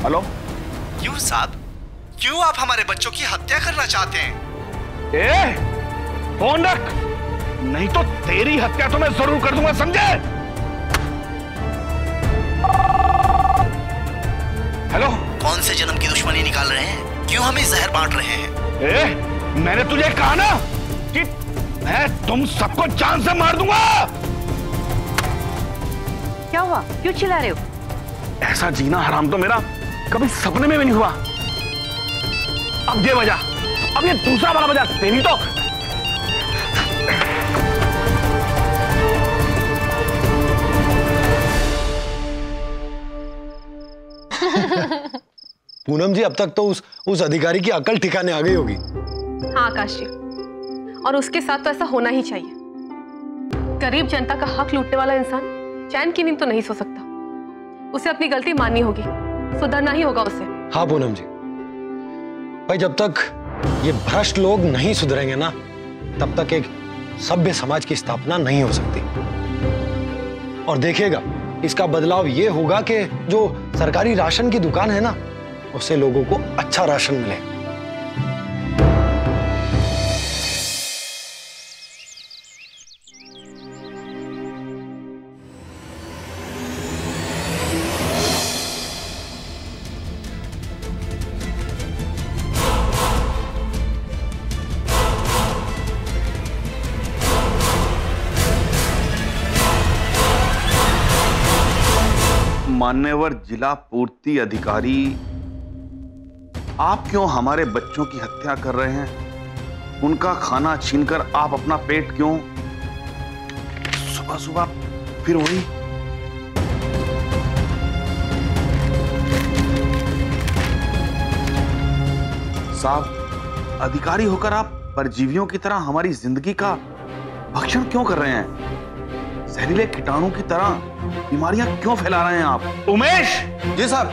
Hello. क्यों साहब, क्यों आप हमारे बच्चों की हत्या करना चाहते हैं? फोन रख, नहीं तो तेरी हत्या तो मैं जरूर कर दूंगा, समझे? हेलो। कौन से जन्म की दुश्मनी निकाल रहे हैं? क्यों हमें जहर बांट रहे हैं? मैंने तुझे कहा ना कि मैं तुम सबको जान से मार दूंगा। क्या हुआ, क्यों चिल्ला रहे हो? ऐसा जीना हराम तो मेरा कभी सपने में भी नहीं हुआ। अब ये बजा, अब ये दूसरा वाला बजा, तेरी तो। पूनम जी, अब तक तो उस अधिकारी की अकल ठिकाने आ गई होगी। हाँ आकाश जी, और उसके साथ तो ऐसा होना ही चाहिए। गरीब जनता का हक लूटने वाला इंसान चैन की नींद तो नहीं सो सकता। उसे अपनी गलती माननी होगी, सुधरना ही होगा उसे। हाँ पूनम जी, भाई जब तक ये भ्रष्ट लोग नहीं सुधरेंगे ना, तब तक एक सभ्य समाज की स्थापना नहीं हो सकती। और देखिएगा, इसका बदलाव ये होगा कि जो सरकारी राशन की दुकान है ना, उससे लोगों को अच्छा राशन मिले। मान्यवर जिला पूर्ति अधिकारी, आप क्यों हमारे बच्चों की हत्या कर रहे हैं? उनका खाना छीनकर आप अपना पेट क्यों? सुबह सुबह फिर वही। साहब, अधिकारी होकर आप परजीवियों की तरह हमारी जिंदगी का भक्षण क्यों कर रहे हैं? जहरीले कीटाणु की तरह बीमारियां क्यों फैला रहे हैं आप? उमेश जी साहब।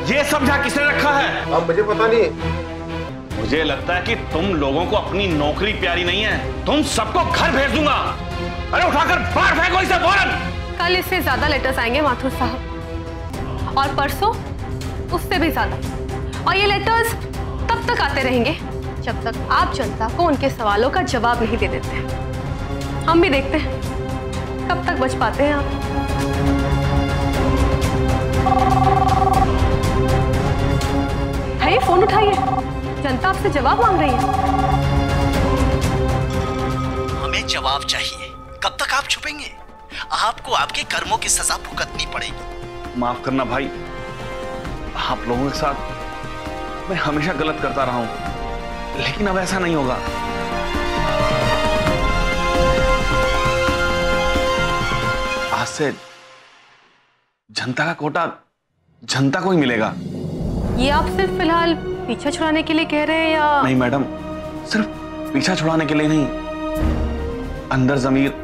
ये समझा किसने रखा है? अब मुझे पता नहीं। मुझे लगता है कि तुम लोगों को अपनी नौकरी प्यारी नहीं है। तुम सबको घर भेज दूंगा। अरे उठाकर बाहर फेंको इसे फौरन। कल इससे ज्यादा लेटर्स आएंगे माथुर साहब, और परसों उससे भी ज्यादा। और ये लेटर्स तब तक आते रहेंगे जब तक आप जनता को उनके सवालों का जवाब नहीं दे देते। हम भी देखते हैं कब तक बच पाते हैं आप। है, फोन उठाइए, जनता आपसे जवाब मांग रही है। हमें जवाब चाहिए। कब तक आप छुपेंगे? आपको आपके कर्मों की सजा भुगतनी पड़ेगी। माफ करना भाई, आप लोगों के साथ मैं हमेशा गलत करता रहा हूं, लेकिन अब ऐसा नहीं होगा। आज से जनता का कोटा जनता को ही मिलेगा। ये आप सिर्फ फिलहाल पीछा छुड़ाने के लिए कह रहे हैं या? नहीं मैडम, सिर्फ पीछा छुड़ाने के लिए नहीं। अंदर जमीर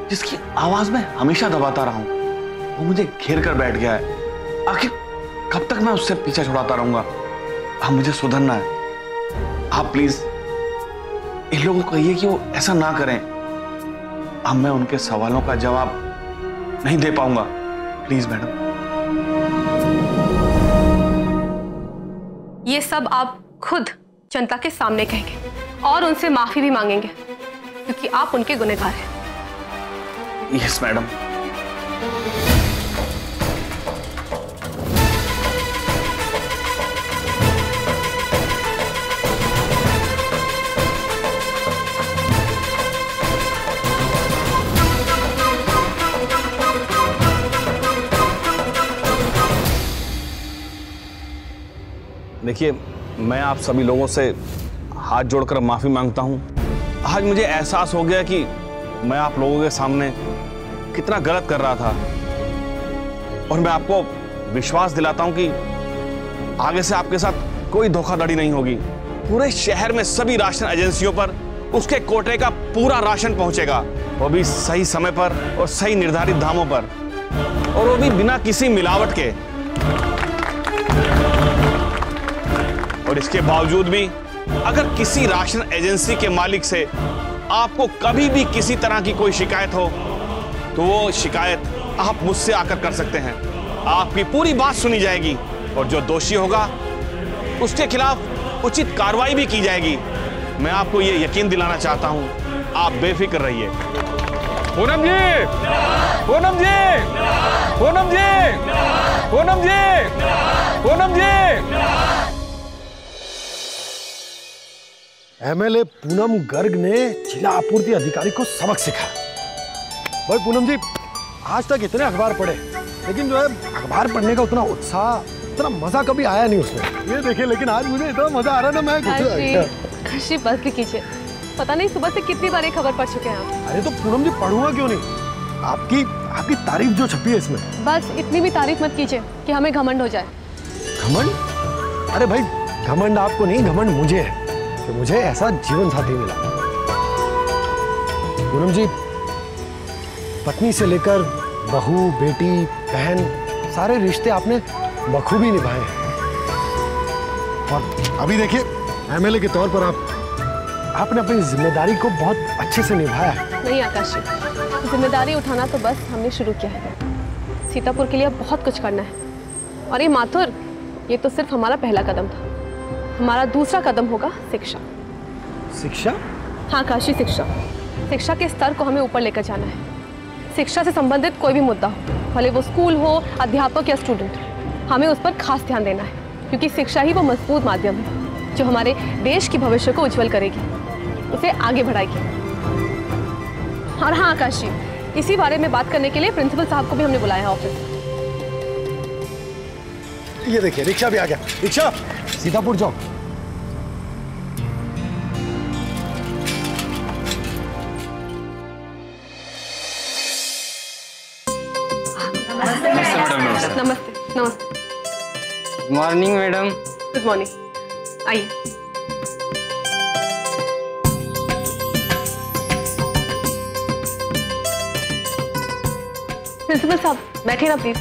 जिसकी आवाज में हमेशा दबाता रहा हूं, वो मुझे घेर कर बैठ गया है। आखिर कब तक मैं उससे पीछा छुड़ाता रहूंगा? अब मुझे सुधरना है। आप प्लीज इन लोगों को कहिए कि वो ऐसा ना करें। अब मैं उनके सवालों का जवाब नहीं दे पाऊंगा। Please madam. ये सब आप खुद जनता के सामने कहेंगे और उनसे माफी भी मांगेंगे, क्योंकि आप उनके गुनहगार हैं। Yes madam. देखिए, मैं आप सभी लोगों से हाथ जोड़कर माफी मांगता हूं। आज मुझे एहसास हो गया कि मैं आप लोगों के सामने कितना गलत कर रहा था, और मैं आपको विश्वास दिलाता हूं कि आगे से आपके साथ कोई धोखाधड़ी नहीं होगी। पूरे शहर में सभी राशन एजेंसियों पर उसके कोटे का पूरा राशन पहुंचेगा, वो भी सही समय पर और सही निर्धारित दामों पर, और वो भी बिना किसी मिलावट के। और इसके बावजूद भी अगर किसी राशन एजेंसी के मालिक से आपको कभी भी किसी तरह की कोई शिकायत हो, तो वो शिकायत आप मुझसे आकर कर सकते हैं। आपकी पूरी बात सुनी जाएगी और जो दोषी होगा उसके खिलाफ उचित कार्रवाई भी की जाएगी। मैं आपको ये यकीन दिलाना चाहता हूं, आप बेफिक्र रहिए। पूनम जी, पूनम जी, पूनम जी, पूनम जी, पूनम जी। एमएलए पूनम गर्ग ने जिला आपूर्ति अधिकारी को सबक सिखाया। भाई पूनम जी, आज तक इतने अखबार पढ़े, लेकिन जो है अखबार पढ़ने का उतना उत्साह, इतना मजा कभी आया नहीं उसमें। ये देखिए, लेकिन आज मुझे इतना मजा आ रहा है ना, मैं काशी बस कीजिए। पता नहीं सुबह से कितनी बार खबर पढ़ चुके हैं आप। अरे तो पूनम जी पढ़ूंगा क्यों नहीं, आपकी तारीफ जो छपी है इसमें। बस इतनी भी तारीफ मत कीजिए कि हमें घमंड हो जाए। घमंड? अरे भाई, घमंड आपको नहीं, घमंड मुझे है कि मुझे ऐसा जीवन साथी मिला। पूनम जी, पत्नी से लेकर बहू, बेटी, बहन, सारे रिश्ते आपने बखूबी निभाए हैं। और अभी देखिए, एमएलए के तौर पर आपने अपनी जिम्मेदारी को बहुत अच्छे से निभाया है। नहीं आकाश जी, जिम्मेदारी उठाना तो बस हमने शुरू किया है। सीतापुर के लिए बहुत कुछ करना है। और ये माथुर, ये तो सिर्फ हमारा पहला कदम था। हमारा दूसरा कदम होगा शिक्षा। शिक्षा? हाँ काशी, शिक्षा। शिक्षा के स्तर को हमें ऊपर लेकर जाना है। शिक्षा से संबंधित कोई भी मुद्दा हो, भले वो स्कूल हो, अध्यापक या स्टूडेंट, हमें उस पर खास ध्यान देना है, क्योंकि शिक्षा ही वो मजबूत माध्यम है जो हमारे देश के भविष्य को उज्जवल करेगी, उसे आगे बढ़ाएगी। और हाँ आकाश जी, इसी बारे में बात करने के लिए प्रिंसिपल साहब को भी हमने बुलाया है ऑफिस। ये देखिए, रिक्शा भी आ गया। रिक्शा, सीतापुर जाओ। नमस्ते। नमस्ते। Good morning madam. Good morning, आइए। प्रिंसिपल साहब बैठे ना प्लीज।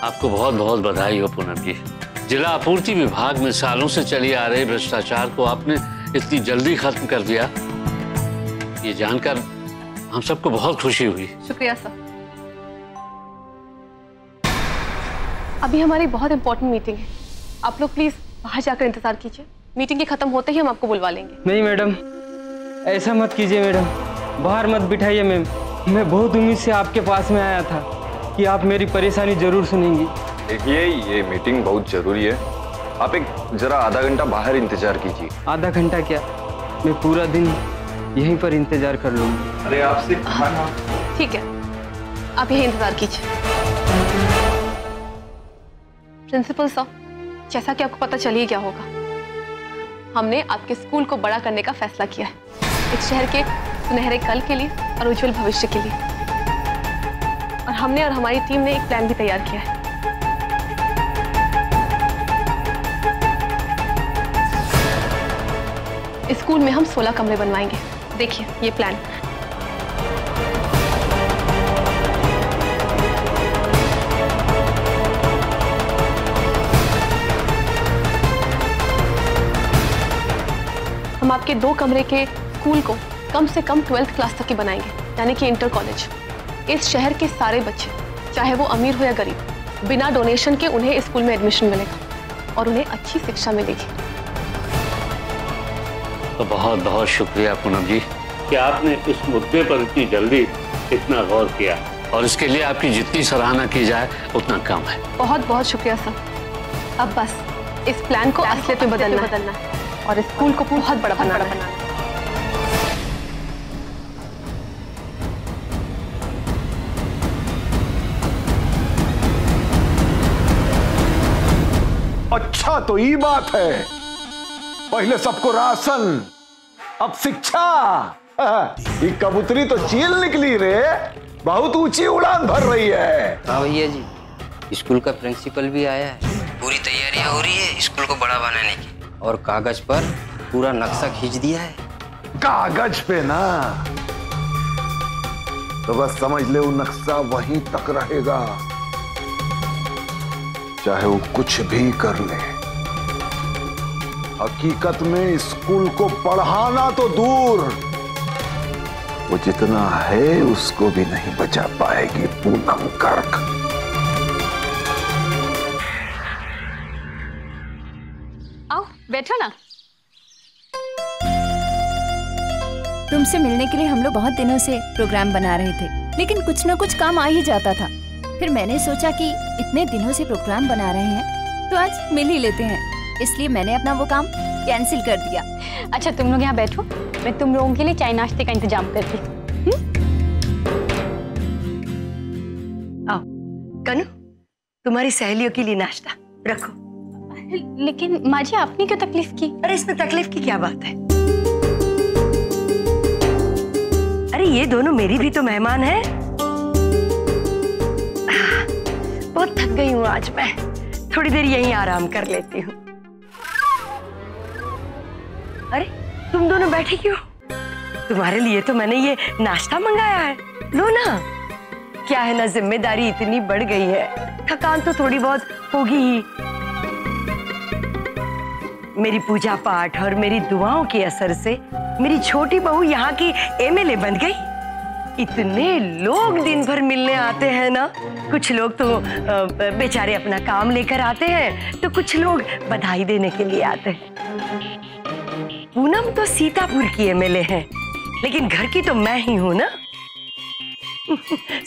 आपको बहुत बहुत बधाई हो पूनम जी। जिला आपूर्ति विभाग में सालों से चली आ रहे भ्रष्टाचार को आपने इतनी जल्दी खत्म कर दिया, ये जानकर हम सबको बहुत खुशी हुई। शुक्रिया सर। अभी हमारी बहुत इंपॉर्टेंट मीटिंग है, आप लोग प्लीज बाहर जाकर इंतजार कीजिए। मीटिंग के खत्म होते ही हम आपको बुलवा लेंगे। नहीं मैडम, ऐसा मत कीजिए मैडम, बाहर मत बिठाइए मैम। मैं बहुत उम्मीद से आपके पास में आया था कि आप मेरी परेशानी जरूर सुनेंगी। देखिए, ये मीटिंग बहुत जरूरी है, आप एक जरा आधा घंटा बाहर इंतजार कीजिए। आधा घंटा क्या, मैं पूरा दिन यहीं पर इंतजार कर लूँगी। अरे आपसे ठीक है, आप यहीं इंतजार कीजिए। प्रिंसिपल साहब, जैसा कि आपको पता चलिए क्या होगा, हमने आपके स्कूल को बड़ा करने का फैसला किया है, इस शहर के सुनहरे कल के लिए और उज्जवल भविष्य के लिए। और हमने और हमारी टीम ने एक प्लान भी तैयार किया है। इस स्कूल में हम 16 कमरे बनवाएंगे। देखिए ये प्लान। हम आपके 2 कमरे के स्कूल को कम से कम 12th क्लास तक की बनाएंगे, यानी कि इंटर कॉलेज। इस शहर के सारे बच्चे, चाहे वो अमीर हो या गरीब, बिना डोनेशन के उन्हें इस स्कूल में एडमिशन मिलेगा और उन्हें अच्छी शिक्षा मिलेगी। तो बहुत बहुत शुक्रिया पूनम जी कि आपने इस मुद्दे पर इतनी जल्दी इतना गौर किया, और इसके लिए आपकी जितनी सराहना की जाए उतना कम है। बहुत बहुत शुक्रिया सर। अब बस इस प्लान को असलियत में बदलना है और इस स्कूल को बहुत बड़ा बनाना है। अच्छा तो ये बात है, पहले सबको राशन, अब शिक्षा। ये कबूतरी तो चील निकली रे, बहुत ऊंची उड़ान भर रही है। हाँ भैया जी, स्कूल का प्रिंसिपल भी आया है, पूरी तैयारियां हो रही है स्कूल को बड़ा बनाने की, और कागज पर पूरा नक्शा खींच दिया है। कागज पे ना, तो बस समझ ले वो नक्शा वहीं तक रहेगा, चाहे वो कुछ भी कर ले। हकीकत में स्कूल को पढ़ाना तो दूर, वो जितना है उसको भी नहीं बचा पाएगी पूनम गर्ग। बैठो ना। तुमसे मिलने के लिए हम लोग बहुत दिनों से प्रोग्राम बना रहे थे, लेकिन कुछ न कुछ काम आ ही जाता था। फिर मैंने सोचा कि इतने दिनों से प्रोग्राम बना रहे हैं तो आज मिल ही लेते हैं, इसलिए मैंने अपना वो काम कैंसिल कर दिया। अच्छा तुम लोग यहाँ बैठो, मैं तुम लोगों के लिए चाय नाश्ते का इंतजाम करती हूँ। आओ कनु, तुम्हारी सहेलियों के लिए नाश्ता रखो। लेकिन माँ जी आपने क्यों तकलीफ की? अरे इसमें तकलीफ की क्या बात है? अरे ये दोनों मेरी भी तो मेहमान हैं। बहुत थक गई हूँ आज मैं, थोड़ी देर यहीं आराम कर लेती हूँ। अरे तुम दोनों बैठे क्यों? तुम्हारे लिए तो मैंने ये नाश्ता मंगाया है, लो ना। क्या है ना, जिम्मेदारी इतनी बढ़ गई है, थकान तो थोड़ी बहुत होगी ही। मेरी पूजा पाठ और मेरी दुआओं के असर से मेरी छोटी बहू यहाँ की एमएलए बन गई। इतने लोग दिन भर मिलने आते हैं ना, कुछ लोग तो बेचारे अपना काम लेकर आते हैं, तो कुछ लोग बधाई देने के लिए आते हैं। पूनम तो सीतापुर की एमएलए है, लेकिन घर की तो मैं ही हूं ना।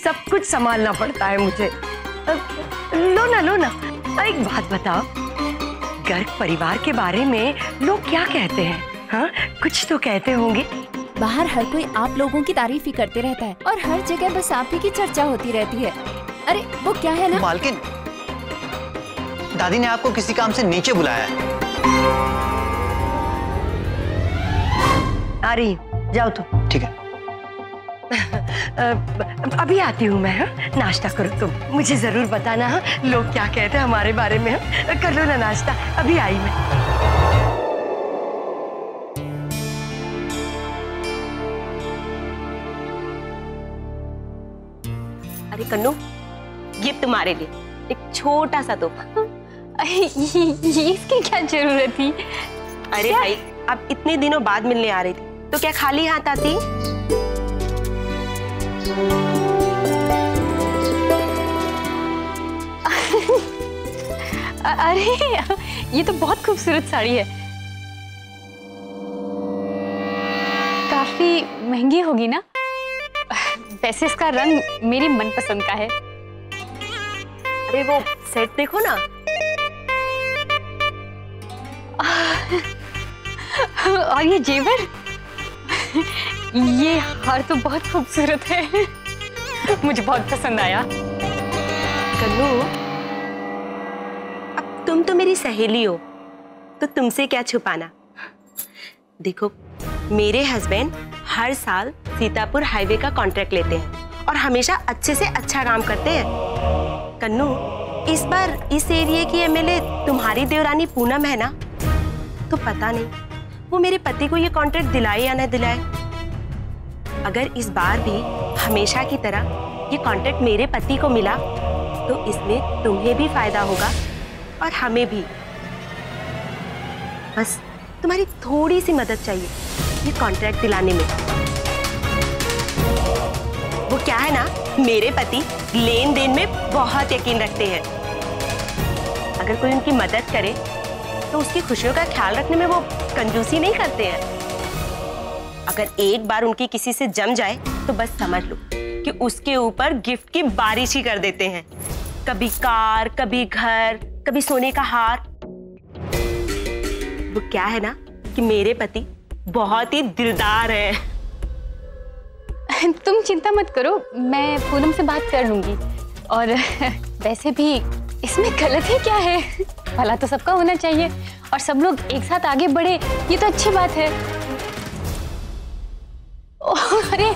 सब कुछ संभालना पड़ता है मुझे। लो ना लो ना। एक बात बताओ, गर्ग परिवार के बारे में लोग क्या कहते हैं? हाँ, कुछ तो कहते होंगे। बाहर हर कोई आप लोगों की तारीफ ही करते रहता है और हर जगह बस आप ही की चर्चा होती रहती है। अरे वो क्या है ना मालकिन, दादी ने आपको किसी काम से नीचे बुलाया है। आ रही, जाओ तुम। ठीक है। अभी आती हूँ मैं। नाश्ता करो तुम, मुझे जरूर बताना हाँ, लोग क्या कहते हैं हमारे बारे में। कर लो ना नाश्ता, अभी आई मैं। अरे कन्नू, ये तुम्हारे लिए एक छोटा सा तोहफा। ये इसकी क्या जरूरत थी? अरे भाई, अब इतने दिनों बाद मिलने आ रही थी तो क्या खाली हाथ आती? अरे ये तो बहुत खूबसूरत साड़ी है, काफी महंगी होगी ना? वैसे इसका रंग मेरी मनपसंद का है। अरे वो सेट देखो ना। और ये जेवर, ये हार तो बहुत खूबसूरत है, मुझे बहुत पसंद आया। कन्नू, अब तुम तो मेरी सहेली हो, तो तुमसे क्या छुपाना। देखो, मेरे हस्बैंड हर साल सीतापुर हाईवे का कॉन्ट्रैक्ट लेते हैं और हमेशा अच्छे से अच्छा काम करते हैं। कन्नू, इस बार इस एरिया की एमएलए तुम्हारी देवरानी पूनम है ना, तो पता नहीं वो मेरे पति को ये कॉन्ट्रैक्ट दिलाए या न दिलाए। अगर इस बार भी हमेशा की तरह ये कॉन्ट्रैक्ट मेरे पति को मिला तो इसमें तुम्हें भी फायदा होगा और हमें भी। बस तुम्हारी थोड़ी सी मदद चाहिए ये कॉन्ट्रैक्ट दिलाने में। वो क्या है ना, मेरे पति लेन देन में बहुत यकीन रखते हैं। अगर कोई उनकी मदद करे तो उसकी खुशियों का ख्याल रखने में वो कंजूसी नहीं करते हैं। अगर एक बार उनकी किसी से जम जाए तो बस समझ लो कि उसके ऊपर गिफ्ट की बारिश ही कर देते हैं। कभी कार, कभी घर, कभी सोने का हार। वो क्या है ना कि मेरे पति बहुत ही दिलदार है। तुम चिंता मत करो, मैं पूनम से बात कर लूंगी। और वैसे भी इसमें गलत ही क्या है, भला तो सबका होना चाहिए और सब लोग एक साथ आगे बढ़े, ये तो अच्छी बात है। अरे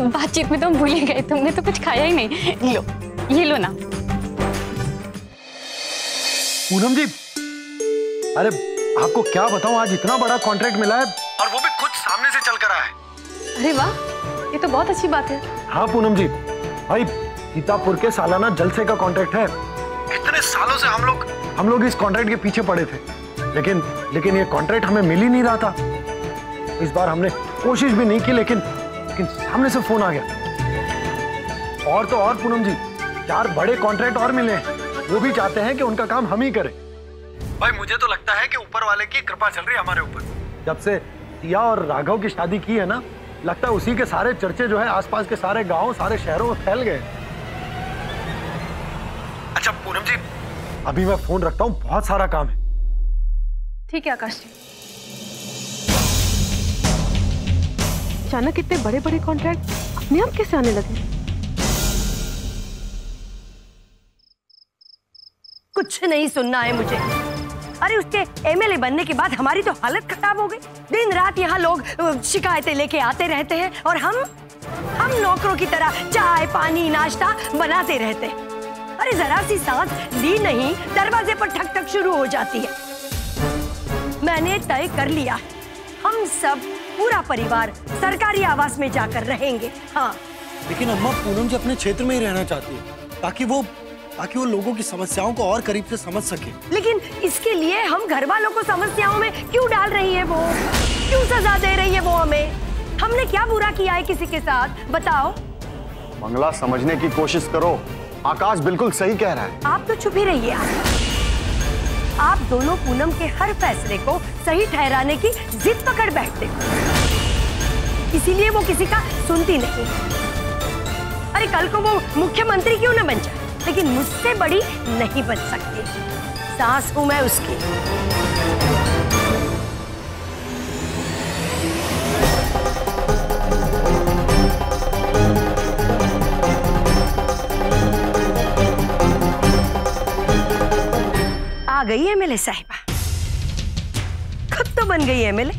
बातचीत में तुम भूल ही गए, तुमने तो कुछ खाया ही नहीं। लो, ये लो ना। पूनम जी, अरे आपको क्या बताऊं, आज इतना बड़ा कॉन्ट्रैक्ट मिला है और वो भी खुद सामने से चल कर आया है। अरे वाह, ये तो बहुत अच्छी बात है। हाँ पूनम जी, भाई सीतापुर के सालाना जलसे का कॉन्ट्रैक्ट है। इतने सालों से हम लोग इस कॉन्ट्रैक्ट के पीछे पड़े थे, लेकिन ये कॉन्ट्रैक्ट हमें मिल ही नहीं रहा था। इस बार हमने कोशिश भी नहीं की, लेकिन सामने से फोन आ गया। और तो और पूनम जी, 4 बड़े कॉन्ट्रैक्ट और मिले हैं, वो भी चाहते हैं कि उनका काम हम ही करें। भाई मुझे तो लगता है कि ऊपर वाले की कृपा चल रही है हमारे ऊपर। जब से सिया और राघव की शादी की है ना, लगता है उसी के सारे चर्चे जो है आसपास के सारे गांव, सारे शहरों में फैल गए। अच्छा पूनम जी, अभी मैं फोन रखता हूँ, बहुत सारा काम है। ठीक है आकाश जी। अचानक इतने बड़े बड़े कॉन्ट्रैक्ट अपने आप कैसे आने लगे? कुछ नहीं सुनना है मुझे। अरे उसके एमएलए बनने के बाद हमारी तो हालत खराब हो गई। दिन रात यहाँ लोग शिकायतें लेके आते रहते हैं और हम नौकरों की तरह चाय पानी नाश्ता बनाते रहते हैं। अरे जरा सी सांस ली नहीं, दरवाजे पर ठक ठक शुरू हो जाती है। मैंने तय कर लिया, हम सब पूरा परिवार सरकारी आवास में जाकर रहेंगे। हाँ, लेकिन अम्मा पूनम जी अपने क्षेत्र में ही रहना चाहती है ताकि वो लोगों की समस्याओं को और करीब से समझ सके। लेकिन इसके लिए हम घर वालों को समस्याओं में क्यों डाल रही है वो? क्यों सजा दे रही है वो हमें? हमने क्या बुरा किया है किसी के साथ, बताओ। मंगला समझने की कोशिश करो, आकाश बिल्कुल सही कह रहा है। आप तो चुप ही रहिए। आप दोनों पूनम के हर फैसले को सही ठहराने की जिद पकड़ बैठते, इसीलिए वो किसी का सुनती नहीं। अरे कल को वो मुख्यमंत्री क्यों न बन जाए, लेकिन मुझसे बड़ी नहीं बन सकती। सास हूं मैं उसकी। आ गई एमएलए साहिबा, खुद तो बन गई एमएलए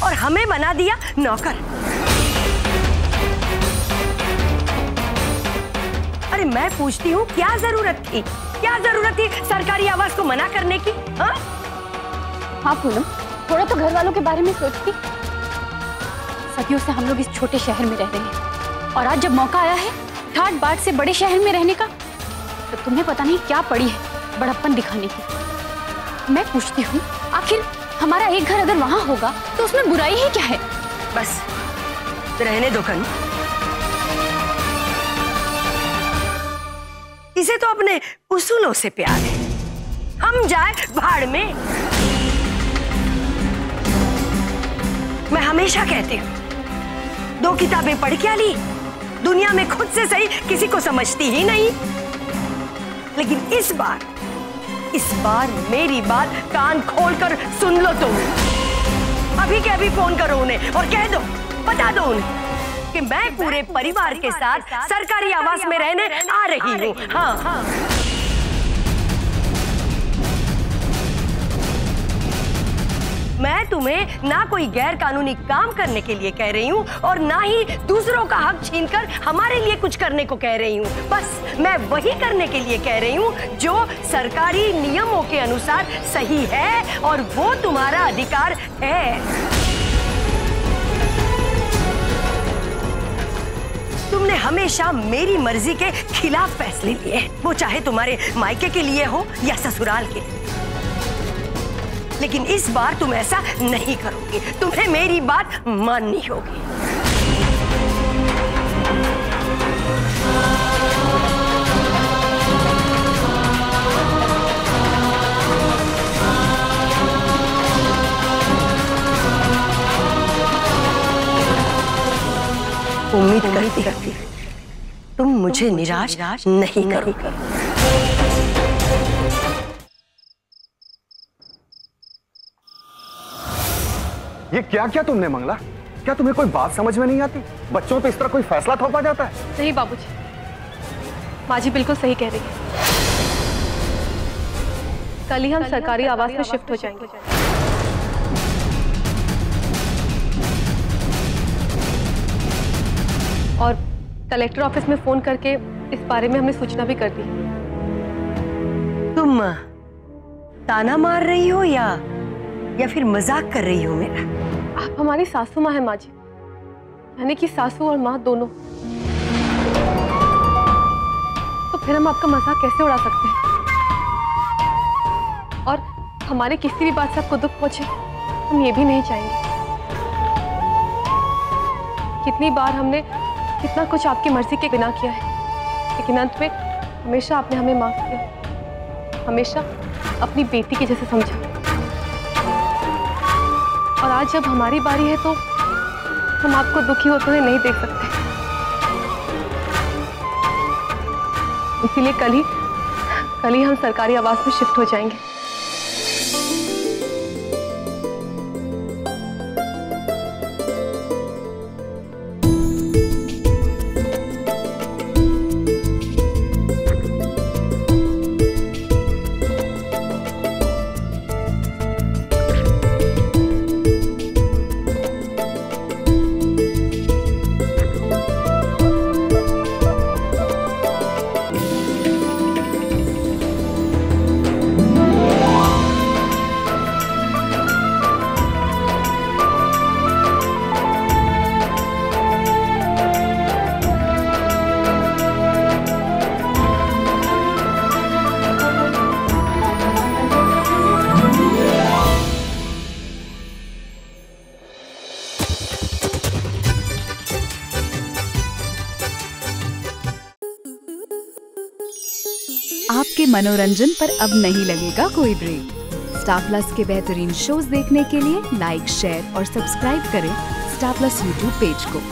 और हमें बना दिया नौकर। अरे मैं पूछती हूँ, क्या जरूरत थी सरकारी आवास को मना करने की? हाँ पूनम, थोड़ा तो घर वालों के बारे में सोचती। सदियों से हम लोग इस छोटे शहर में रह रहे हैं और आज जब मौका आया है ठाट बाट से बड़े शहर में रहने का, तो तुम्हें पता नहीं क्या पड़ी है बड़प्पन दिखाने की। मैं पूछती हूँ, आखिर हमारा एक घर अगर वहां होगा तो उसमें बुराई ही क्या है? बस रहने दो कन। इसे तो अपने उसूलों से प्यार है, हम जाए भाड़ में। मैं हमेशा कहती हूँ, 2 किताबें पढ़ क्या ली, दुनिया में खुद से सही किसी को समझती ही नहीं। लेकिन इस बार मेरी बात कान खोलकर सुन लो तुम। अभी के अभी फोन करो उन्हें और कह दो, बता दो उन्हें कि मैं पूरे परिवार के साथ सरकारी आवास में रहने आ रही हूँ। हाँ। मैं तुम्हें ना कोई गैर कानूनी काम करने के लिए कह रही हूँ और ना ही दूसरों का हक छीनकर हमारे लिए कुछ करने को कह रही हूँ। बस मैं वही करने के लिए कह रही हूँ जो सरकारी नियमों के अनुसार सही है और वो तुम्हारा अधिकार है। तुमने हमेशा मेरी मर्जी के खिलाफ फैसले लिए, वो चाहे तुम्हारे मायके के लिए हो या ससुराल के। लेकिन इस बार तुम ऐसा नहीं करोगे, तुम्हें मेरी बात माननी होगी। उम्मीद करती तुम मुझे निराश नहीं करोगे। ये क्या क्या तुमने मंगला? क्या तुम्हें कोई बात समझ में नहीं आती? बच्चों पे इस तरह कोई फैसला थोपा जाता है? नहीं बाबूजी, माँ जी बिल्कुल सही कह रही है। कल ही हम सरकारी आवास में शिफ्ट हो जाएंगे और कलेक्टर ऑफिस में फोन करके इस बारे में हमने सूचना भी कर दी। तुम ताना मार रही हो या फिर मजाक कर रही हो मेरा? आप हमारी सासू माँ है माँ जी, यानी कि सासू और माँ दोनों। तो फिर हम आपका मजाक कैसे उड़ा सकते हैं? और हमारे किसी भी बात से आपको दुख पहुंचे हम ये भी नहीं चाहेंगे। कितनी बार हमने कितना कुछ आपकी मर्जी के बिना किया है, लेकिन अंत में हमेशा आपने हमें माफ किया, हमेशा। अपनी बेटी के जैसे समझा, और आज जब हमारी बारी है तो हम आपको दुखी होते हुए नहीं देख सकते। इसीलिए कल ही हम सरकारी आवास में शिफ्ट हो जाएंगे। आपके मनोरंजन पर अब नहीं लगेगा कोई ब्रेक। स्टार प्लस के बेहतरीन शोज देखने के लिए लाइक, शेयर और सब्सक्राइब करें स्टार प्लस यूट्यूब पेज को।